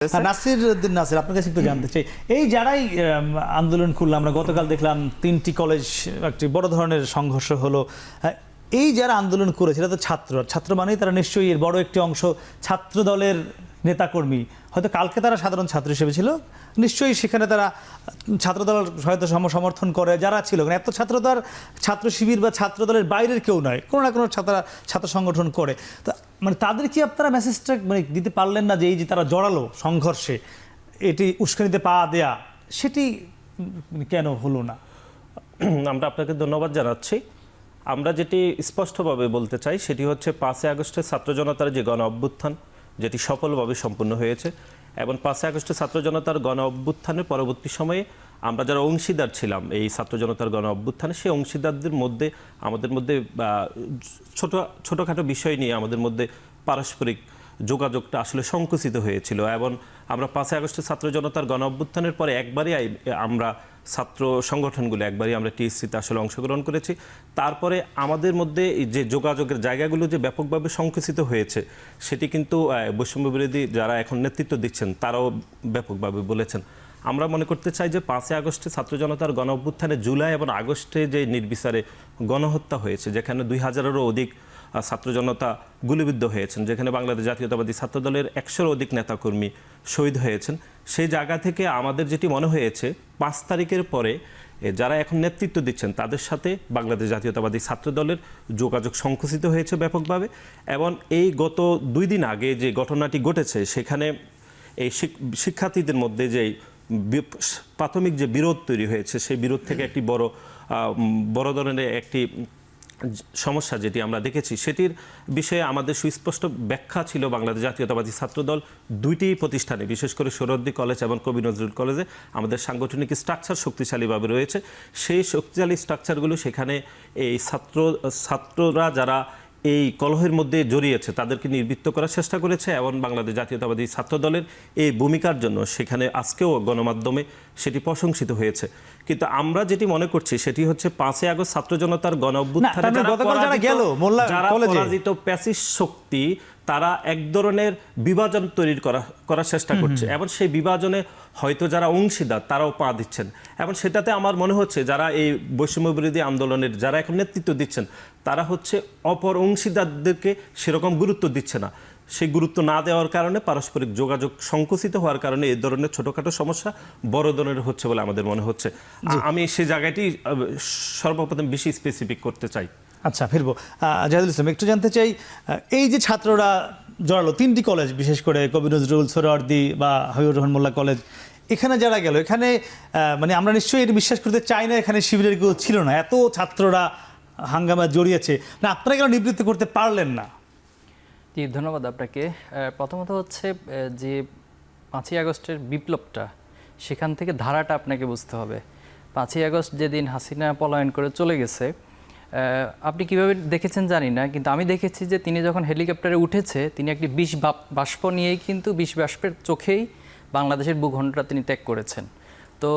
নাসির উদ্দিন নাসির, আপনার কাছে একটু জানতে চাই, এই যারাই আন্দোলন করলো, আমরা গতকাল দেখলাম 3টি কলেজ একটি বড় ধরনের সংঘর্ষ হলো, এই যারা আন্দোলন করেছে এটা তো ছাত্র মানেই তারা নিশ্চয়ই এর বড় একটি অংশ ছাত্র দলের নেতাকর্মী, হয়তো কালকে তারা সাধারণ ছাত্র হিসেবে ছিল, নিশ্চয়ই সেখানে তারা ছাত্রদল হয়তো সমর্থন করে যারা ছিল, এত ছাত্রদল ছাত্র শিবির বা ছাত্রদলের বাইরের কেউ নয়, কোনো না কোনো ছাত্র সংগঠন করে। তো মানে তাদের কি আপনারা মেসেজটা মানে দিতে পারলেন না যে এই যে তারা জড়ালো সংঘর্ষে, এটি উস্কানিতে পা দেয়া, সেটি কেন হলো না? আমরা আপনাকে ধন্যবাদ জানাচ্ছি। আমরা যেটি স্পষ্টভাবে বলতে চাই সেটি হচ্ছে 5ই আগস্টের ছাত্র জনতার যে গণ অভ্যুত্থান, যেটি সফলভাবে সম্পন্ন হয়েছে, এবং 5ই আগস্টের ছাত্র জনতার গণ অভ্যুত্থানের পরবর্তী সময়ে আমরা যারা অংশীদার ছিলাম এই ছাত্র জনতার গণ অভ্যুত্থানে, সেই অংশীদারদের মধ্যে আমাদের মধ্যে ছোটোখাটো বিষয় নিয়ে আমাদের মধ্যে পারস্পরিক যোগাযোগটা আসলে সংকুচিত হয়েছিল। এবং আমরা 5ই আগস্টের ছাত্র জনতার গণ অভ্যুত্থানের পরে একবারই আমরা ছাত্র সংগঠনগুলো একবারই আমরা টিএসসিতে আসলে অংশগ্রহণ করেছি। তারপরে আমাদের মধ্যে যে যোগাযোগের জায়গাগুলো যে ব্যাপকভাবে সংকুচিত হয়েছে, সেটি কিন্তু বৈষম্যবিরোধী যারা এখন নেতৃত্ব দিচ্ছেন তারাও ব্যাপকভাবে বলেছেন। আমরা মনে করতে চাই যে 5ই আগস্টে ছাত্র জনতার গণ অভ্যুত্থানে জুলাই এবং আগস্টে যে নির্বিচারে গণহত্যা হয়েছে, যেখানে 2000-এরও অধিক ছাত্র জনতা গুলিবিদ্ধ হয়েছেন, যেখানে বাংলাদেশ জাতীয়তাবাদী ছাত্রদলের 100-এরও অধিক নেতাকর্মী শহীদ হয়েছেন, সেই জায়গা থেকে আমাদের যেটি মনে হয়েছে 5 তারিখের পরে যারা এখন নেতৃত্ব দিচ্ছেন তাদের সাথে বাংলাদেশ জাতীয়তাবাদী ছাত্রদলের যোগাযোগ সংকুচিত হয়েছে ব্যাপকভাবে। এবং এই গত 2 দিন আগে যে ঘটনাটি ঘটেছে, সেখানে এই শিক্ষার্থীদের মধ্যে যে প্রাথমিক যে বিরোধ তৈরি হয়েছে, সেই বিরোধ থেকে একটি বড় ধরনের একটি সমস্যা যেটি আমরা দেখেছি, সেটির বিষয়ে আমাদের সুস্পষ্ট ব্যাখ্যা ছিল বাংলাদেশ জাতীয়তাবাদী ছাত্রদল 2টি প্রতিষ্ঠানে, বিশেষ করে সোহরাওয়ার্দী কলেজ এবং কবি নজরুল কলেজে আমাদের সাংগঠনিক স্ট্রাকচার শক্তিশালীভাবে রয়েছে। সেই শক্তিশালী স্ট্রাকচারগুলো সেখানে এই ছাত্ররা যারা এই কলহের মধ্যে জড়িয়েছে তাদেরকে নিবৃত্ত করার চেষ্টা করেছে, এবং বাংলাদেশ জাতীয়তাবাদী ছাত্রদলের এই ভূমিকার জন্য সেখানে আজকেও গণমাধ্যমে সেটি প্রশংসিত হয়েছে। কিন্তু আমরা যেটি মনে করছি সেটি হচ্ছে 5ই আগস্ট ছাত্র জনতার গণ অভ্যুত্থানে যারা পরাজিত প্যাসিস্ট শক্তি, তারা এক ধরনের বিভাজন তৈরি করার চেষ্টা করছে, এবং সেই বিভাজনে হয়তো যারা অংশীদার তারাও পা দিচ্ছেন। এবং সেটাতে আমার মনে হচ্ছে যারা এই বৈষম্য বিরোধী আন্দোলনের যারা এখন নেতৃত্ব দিচ্ছেন, তারা হচ্ছে অপর অংশীদারদেরকে সেরকম গুরুত্ব দিচ্ছে না। সেই গুরুত্ব না দেওয়ার কারণে, পারস্পরিক যোগাযোগ সংকুচিত হওয়ার কারণে এই ধরনের ছোটোখাটো সমস্যা বড় ধরনের হচ্ছে বলে আমাদের মনে হচ্ছে। আমি সেই জায়গাটি সর্বপ্রথম বেশি স্পেসিফিক করতে চাই। আচ্ছা, ফিরবো জাহিদুল ইসলাম, একটু জানতে চাই, এই যে ছাত্ররা জড়ালো 3টি কলেজ, বিশেষ করে কবি নজরুল, সোহরাওয়ার্দী বা হাবিবুর রহমান মোল্লা কলেজ, এখানে যারা গেল, এখানে মানে আমরা নিশ্চয়ই এটা বিশ্বাস করতে চাই না এখানে শিবিরের কেউ ছিল না, এত ছাত্ররা হাঙ্গামা জড়িয়েছে না, আপনারা কেন নিবৃত্ত করতে পারলেন না? জি, ধন্যবাদ আপনাকে। প্রথমত হচ্ছে যে 5ই আগস্টের বিপ্লবটা, সেখান থেকে ধারাটা আপনাকে বুঝতে হবে। 5ই আগস্ট যেদিন হাসিনা পলায়ন করে চলে গেছে, আপনি কিভাবে দেখেছেন জানি না, কিন্তু আমি দেখেছি যে তিনি যখন হেলিকপ্টারে উঠেছে, তিনি একটি বিষ বাষ্প নিয়েই, কিন্তু বিষ বাষ্পের চোখেই বাংলাদেশের ভূখণ্ডটা তিনি ত্যাগ করেছেন। তো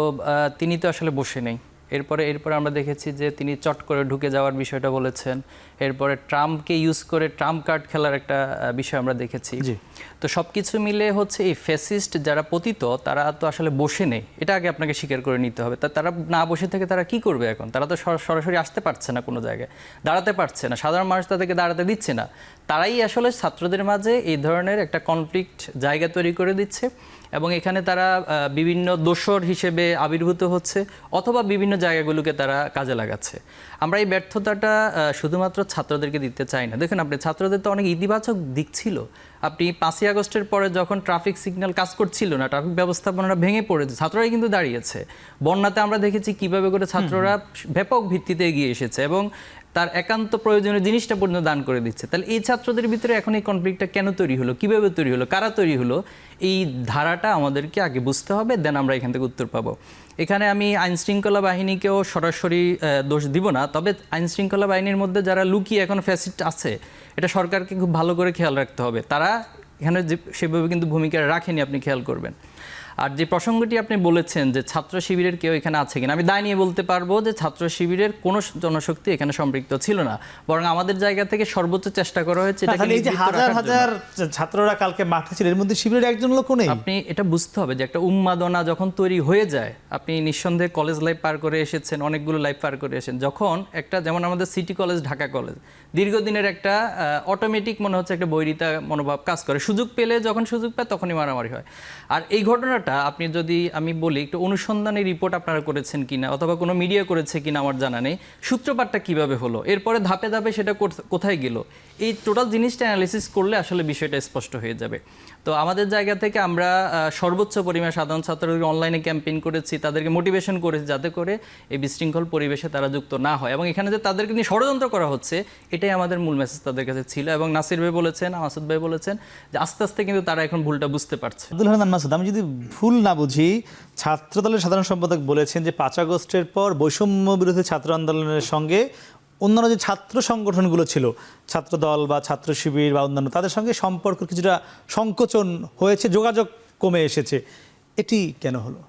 তিনি তো আসলে বসে নেই। এরপরে আমরা দেখেছি যে তিনি চট করে ঢুকে যাওয়ার বিষয়টা বলেছেন। এরপরে ট্রাম্পকে ইউজ করে ট্রাম্প কার্ড খেলার একটা বিষয় আমরা দেখেছি। তো সব কিছু মিলে হচ্ছে এই ফ্যাসিস্ট যারা পতিত, তারা তো আসলে বসে নেই, এটা আগে আপনাকে স্বীকার করে নিতে হবে। তারা না বসে থেকে তারা কি করবে এখন? তারা তো সরাসরি আসতে পারছে না, কোনো জায়গায় দাঁড়াতে পারছে না, সাধারণ মানুষ তাদেরকে দাঁড়াতে দিচ্ছে না। তারাই আসলে ছাত্রদের মাঝে এই ধরনের একটা কনফ্লিক্ট জায়গা তৈরি করে দিচ্ছে, এবং এখানে তারা বিভিন্ন দোসর হিসেবে আবির্ভূত হচ্ছে, অথবা বিভিন্ন জায়গাগুলোকে তারা কাজে লাগাচ্ছে। আমরা এই ব্যর্থতাটা শুধুমাত্র ছাত্রদেরকে দিতে চাই না। দেখুন, আপনি ছাত্রদের তো অনেক ইতিবাচক দিক ছিল। আপনি 5ই আগস্টের পরে যখন ট্রাফিক সিগন্যাল কাজ করছিল না, ট্রাফিক ব্যবস্থাপনাটা ভেঙে পড়েছে, ছাত্ররাই কিন্তু দাঁড়িয়েছে। বন্যাতে আমরা দেখেছি কিভাবে করে ছাত্ররা ব্যাপক ভিত্তিতে এগিয়ে এসেছে এবং তার একান্ত প্রয়োজনীয় জিনিসটা পর্যন্ত দান করে দিচ্ছে। তাহলে এই ছাত্রদের ভিতরে এখন এই কনফ্লিক্টটা কেন তৈরি হলো, কিভাবে তৈরি হলো, কারা তৈরি হলো, এই ধারাটা আমাদেরকে আগে বুঝতে হবে, দেন আমরা এখান থেকে উত্তর পাবো। এখানে আমি আইনশৃঙ্খলা বাহিনীকেও সরাসরি দোষ দিব না, তবে আইনশৃঙ্খলা বাহিনীর মধ্যে যারা লুকিয়ে এখন ফ্যাসিস্ট আছে, এটা সরকারকে খুব ভালো করে খেয়াল রাখতে হবে। তারা এখানে সেভাবে কিন্তু ভূমিকা রাখেনি, আপনি খেয়াল করবেন। আর যে প্রসঙ্গটি আপনি বলেছেন যে ছাত্র শিবিরের কেউ এখানে আছে কিনা, আমি দায় নিয়ে বলতে পারবো যে ছাত্র শিবিরের কোনো জনশক্তি এখানে সম্পৃক্ত ছিল না, বরং আমাদের জায়গা থেকে সর্বোচ্চ চেষ্টা করা হয়েছে এটাকে তাহলে এই যে নিবৃত্ত হাজার রাখার হাজার জন্য। ছাত্ররা কালকে মাঠে ছিল, এর মধ্যে শিবিরের একজন লোকও নেই। আপনি এটা বুঝতে হবে যে একটা উন্মাদনা যখন তৈরি হয়ে যায়, আপনি নিঃসন্দেহে কলেজ লাইফ পার করে এসেছেন, অনেকগুলো লাইফ পার করে এসেছেন, যখন একটা যেমন আমাদের সিটি কলেজ, ঢাকা কলেজ, দীর্ঘদিনের একটা অটোমেটিক মনে হচ্ছে একটা বৈরিতা মনোভাব কাজ করে, সুযোগ পেলে যখন সুযোগ পায় তখনই মারামারি হয়। আর এই ঘটনাটা আপনি যদি আমি বলি একটু অনুসন্ধানী রিপোর্ট আপনারা করেছেন কিনা অথবা কোনো মিডিয়া করেছে কিনা আমার জানা নেই, সূত্রপাতটা কিভাবে হলো, এরপরে ধাপে ধাপে সেটা কোথায় গেল, এই টোটাল জিনিসটা অ্যানালিসিস করলে আসলে বিষয়টা স্পষ্ট হয়ে যাবে। তো আমাদের জায়গা থেকে আমরা সর্বোচ্চ পরিমাণে সাধারণ ছাত্রদের অনলাইনে ক্যাম্পেইন করেছি, তাদেরকে মোটিভেশন করেছি যাতে করে এই বিশৃঙ্খল পরিবেশে তারা যুক্ত না হয়, এবং এখানে যে তাদেরকে নিয়ে ষড়যন্ত্র করা হচ্ছে এটাই আমাদের মূল মেসেজ তাদের কাছে ছিল। এবং নাসির ভাই বলেছেন, মাসুদ ভাই বলেছেন যে আস্তে আস্তে কিন্তু তারা এখন ভুলটা বুঝতে পারছে। আব্দুল হান্নান মাসুদ, আমি যদি ভুল না বুঝি, ছাত্রদলের সাধারণ সম্পাদক বলেছেন যে 5 আগস্টের পর বৈষম্য বিরোধী ছাত্র আন্দোলনের সঙ্গে অন্যান্য যে ছাত্র সংগঠনগুলো ছিল, ছাত্রদল বা ছাত্র শিবির বা অন্যান্য, তাদের সঙ্গে সম্পর্ক কিছুটা সংকোচন হয়েছে, যোগাযোগ কমে এসেছে। এটি কেন হলো?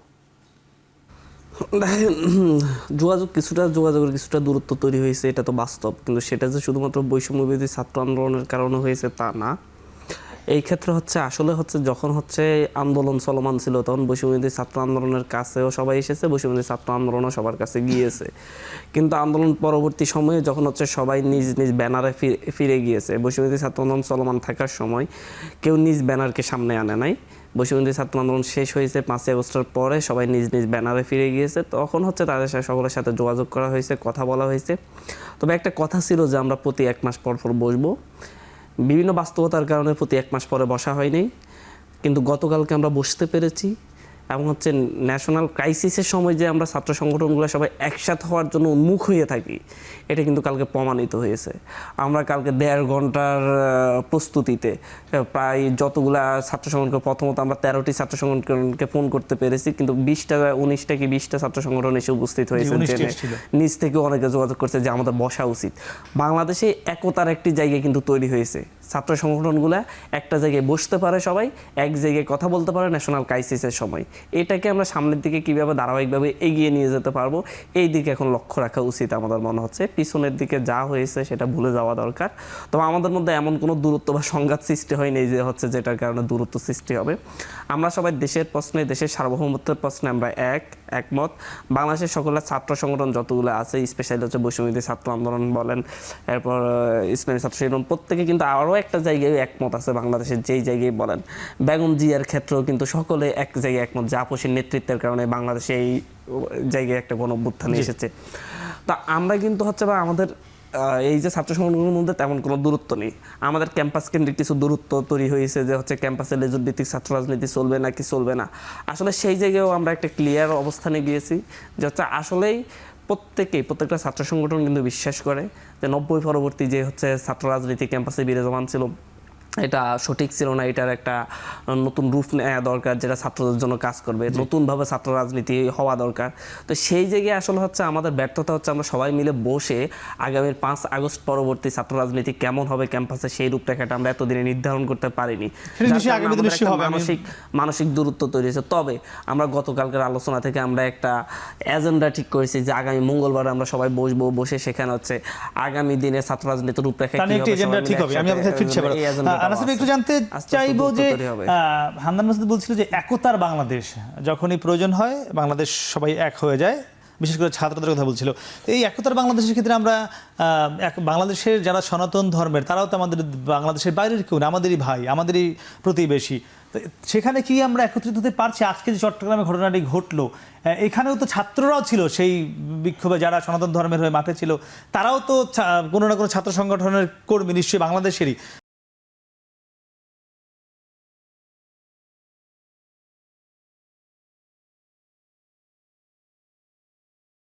যোগাযোগের কিছুটা দূরত্ব তৈরি হয়েছে, এটা তো বাস্তব, কিন্তু সেটা যে শুধুমাত্র বৈষম্যবিরোধী ছাত্র আন্দোলনের কারণে হয়েছে তা না। এই ক্ষেত্রে আসলে যখন আন্দোলন চলমান ছিল তখন বৈষম্যবিরোধী ছাত্র আন্দোলনের কাছেও সবাই এসেছে, বৈষম্যবিরোধী ছাত্র আন্দোলনও সবার কাছে গিয়েছে। কিন্তু আন্দোলন পরবর্তী সময়ে যখন সবাই নিজ নিজ ব্যানারে ফিরে গিয়েছে, বৈষম্যবিরোধী ছাত্র আন্দোলন চলমান থাকার সময় কেউ নিজ ব্যানারকে সামনে আনে নাই। বৈষম্যবিরোধী ছাত্র আন্দোলন শেষ হয়েছে 5 আগস্টের পরে, সবাই নিজ নিজ ব্যানারে ফিরে গিয়েছে, তখন তাদের সাথে সকলের সাথে যোগাযোগ করা হয়েছে, কথা বলা হয়েছে। তবে একটা কথা ছিল যে আমরা প্রতি 1 মাস পর পর বসবো, বিভিন্ন বাস্তবতার কারণে প্রতি 1 মাস পরে বসা হয়নি, কিন্তু গতকালকে আমরা বসতে পেরেছি। এবং ন্যাশনাল ক্রাইসিসের সময় যে আমরা ছাত্র সংগঠনগুলো সবাই একসাথে হওয়ার জন্য উন্মুখ হয়ে থাকি, এটা কিন্তু কালকে প্রমাণিত হয়েছে। আমরা কালকে 1.5 ঘন্টার প্রস্তুতিতে প্রায় যতগুলা ছাত্র সংগঠনকে, প্রথমত আমরা 13টি ছাত্র সংগঠনকে ফোন করতে পেরেছি, কিন্তু 19টা কি 20টা ছাত্র সংগঠন এসে উপস্থিত হয়েছে, নিজ থেকে অনেকে যোগাযোগ করছে যে আমাদের বসা উচিত। বাংলাদেশে একতার একটি জায়গা কিন্তু তৈরি হয়েছে, ছাত্র সংগঠনগুলো একটা জায়গায় বসতে পারে, সবাই এক জায়গায় কথা বলতে পারে ন্যাশনাল ক্রাইসিসের সময়। এটাকে আমরা সামনের দিকে কিভাবে ধারাবাহিকভাবে এগিয়ে নিয়ে যেতে পারবো, এই দিকে এখন লক্ষ্য রাখা উচিত আমাদের মনে হচ্ছে। পিছনের দিকে যা হয়েছে সেটা ভুলে যাওয়া দরকার। তবে আমাদের মধ্যে এমন কোনো দূরত্ব বা সংঘাত সৃষ্টি হয়নি যে যেটার কারণে দূরত্ব সৃষ্টি হবে। আমরা সবাই দেশের প্রশ্নে, দেশের সার্বভৌমত্বের প্রশ্নে আমরা একমত। বাংলাদেশের সকল ছাত্র সংগঠন যতগুলো আছে, স্পেশালি বৈষম্যবিরোধী ছাত্র আন্দোলন বলেন, এরপর ইসলামী ছাত্র সংগঠন, প্রত্যেকে কিন্তু আরও একটা জায়গায় একমত আছে বাংলাদেশের, যেই জায়গায় বলেন বেগম জিয়ার ক্ষেত্রেও কিন্তু সকলে এক জায়গায় একমত যে আপসের নেতৃত্বের কারণে বাংলাদেশে এই জায়গায় একটা গণঅভ্যুত্থান এসেছে। তা আমরা কিন্তু বা আমাদের এই যে ছাত্র সংগঠনের মধ্যে তেমন কোনো দূরত্ব নেই। আমাদের ক্যাম্পাস কেন্দ্রিক কিছু দূরত্ব তৈরি হয়েছে যে ক্যাম্পাসে লেজুর ভিত্তিক ছাত্র রাজনীতি চলবে নাকি চলবে না। আসলে সেই জায়গায়ও আমরা একটা ক্লিয়ার অবস্থানে গিয়েছি যে আসলেই প্রত্যেকটা ছাত্র সংগঠন কিন্তু বিশ্বাস করে যে 90 পরবর্তী যে ছাত্র রাজনীতি ক্যাম্পাসে বিরাজমান ছিল, এটা সঠিক ছিল না, এটার একটা নতুন রূপ নেওয়া দরকার, যেটা ছাত্রদের জন্য কাজ করবে, নতুনভাবে ছাত্র রাজনীতি হওয়া দরকার। তো সেই জায়গায় আসলে আমাদের ব্যর্থতা আমরা সবাই মিলে বসে আগামীর 5 আগস্ট পরবর্তী ছাত্র রাজনীতি কেমন হবে ক্যাম্পাসে, সেই রূপরেখাটা আমরা এতদিনে নির্ধারণ করতে পারিনি। মানসিক দূরত্ব তৈরি হয়েছে। তবে আমরা গতকালকের আলোচনা থেকে আমরা একটা এজেন্ডা ঠিক করেছি যে আগামী মঙ্গলবার আমরা সবাই বসবো, বসে সেখানে আগামী দিনে ছাত্র রাজনীতির রূপরেখা একটু জানতে চাইবো যে হান্নান মাসুদ বলছিল যে একতার বাংলাদেশ যখনই প্রয়োজন হয় বাংলাদেশ সবাই এক হয়ে যায়, বিশেষ করে ছাত্রদের কথা বলছিল। এই একতার বাংলাদেশের ক্ষেত্রে আমরা বাংলাদেশের যারা সনাতন ধর্মের, তারাও তো আমাদের বাংলাদেশের বাইরের কেউ না, আমাদেরই ভাই, আমাদেরই প্রতিবেশী। সেখানে কি আমরা একত্রিত হতে পারছি? আজকে যে চট্টগ্রামে ঘটনাটি ঘটলো, এখানেও তো ছাত্ররাও ছিল সেই বিক্ষোভে, যারা সনাতন ধর্মের হয়ে মাঠে ছিল, তারাও তো কোনো না কোনো ছাত্র সংগঠনের কর্মী নিশ্চয়ই বাংলাদেশেরই।